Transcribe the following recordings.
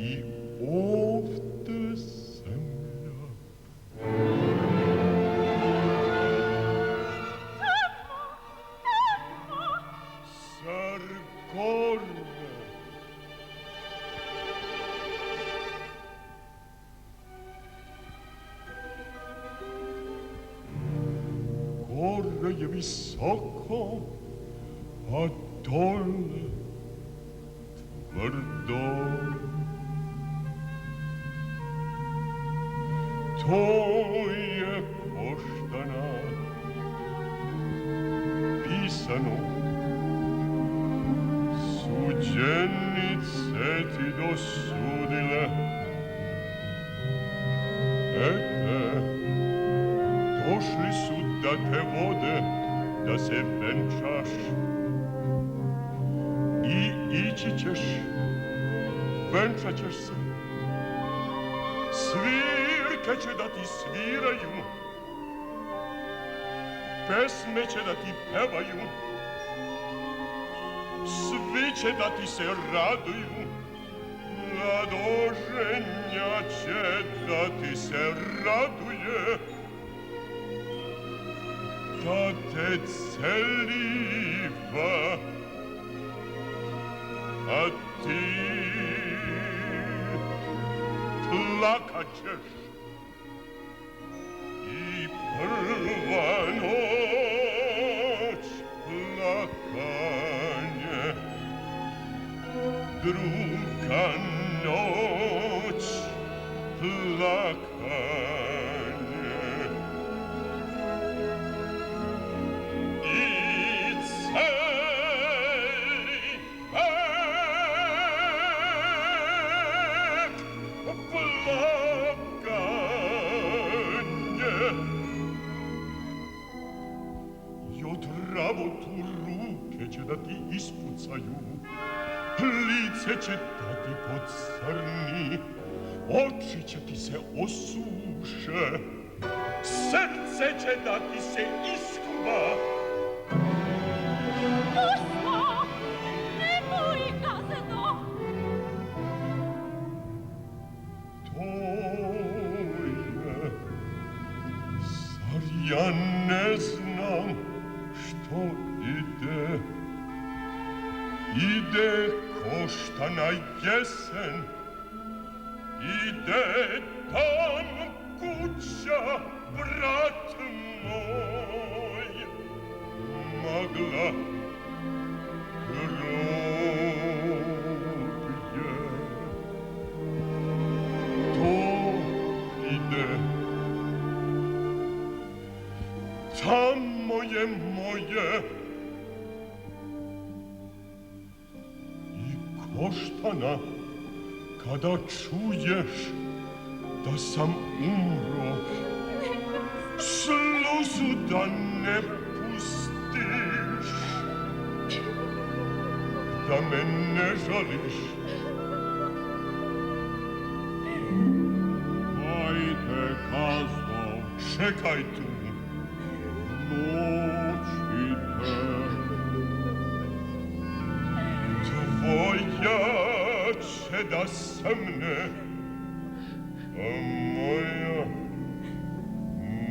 i ovde zemlja. Sargorne. Gore je visoko, a dole tvrdo. To je Koštana pisano. Suđenice ti dosudile. Ete, došli su da te vode, da se venčaš. I ići ćeš, venčat ćeš se. Svirke će da ti sviraju, pesme će da ti pevaju, svi će da ti se raduju, mladoženja će da ti se raduje, da te celiva, a ti plakat ćeš. I prva noć plakanje, druga noć plakanje. I celi vek plakanje. I od rabotu ruke će da ti ispucaju, lice će da ti pocrni, oči će ti se osuše, srce će da ti se iskuva. Pusto! Nemoj, gazeno! To je, zar ja ne znam što ide? Ide Koštana jesen, ide tam kuća, brat moj, magla groblje. To ide, tamo je moje. Koštana, kada čuješ da sam umro, sluzu da ne pustiš, da me ne žališ. Ajde, Kazno, čekaj tu, noć ide. Tvoja će da semne, a moja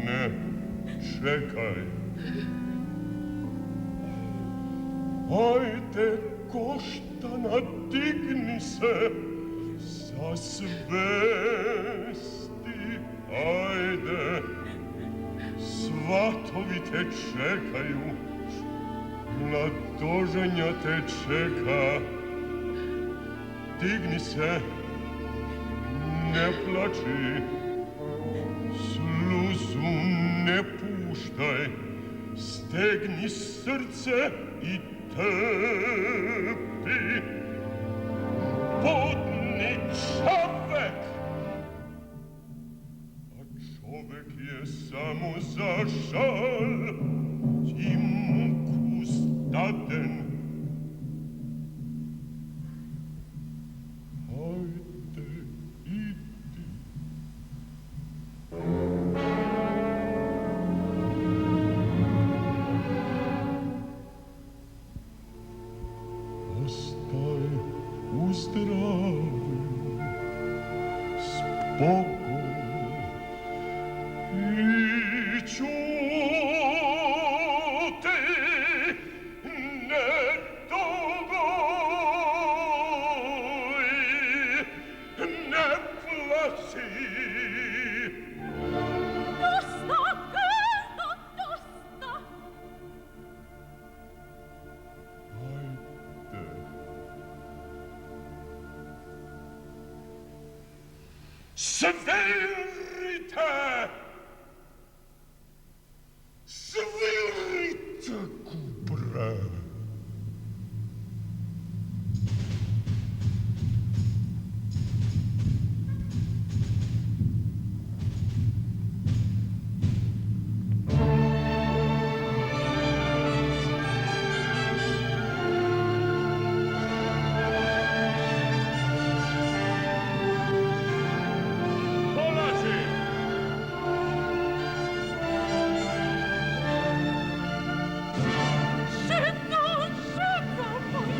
ne, čekaj. Ajde, Koštana, digni se sa svesti, ajde, svatovi te čekaju, mladoženja te čeka. Digni se, ne plači, sluzu ne puštaj, stegni srce i trpi. Budni čovek, a čovek je samo za žal i muku staden. Ostaj u zdravlju, 보고 이주대 내 도고이 내 플라시 Dosta, dosta. 아이때 스베리타 스베리타 쿠브라 Scendo, scendo, poi.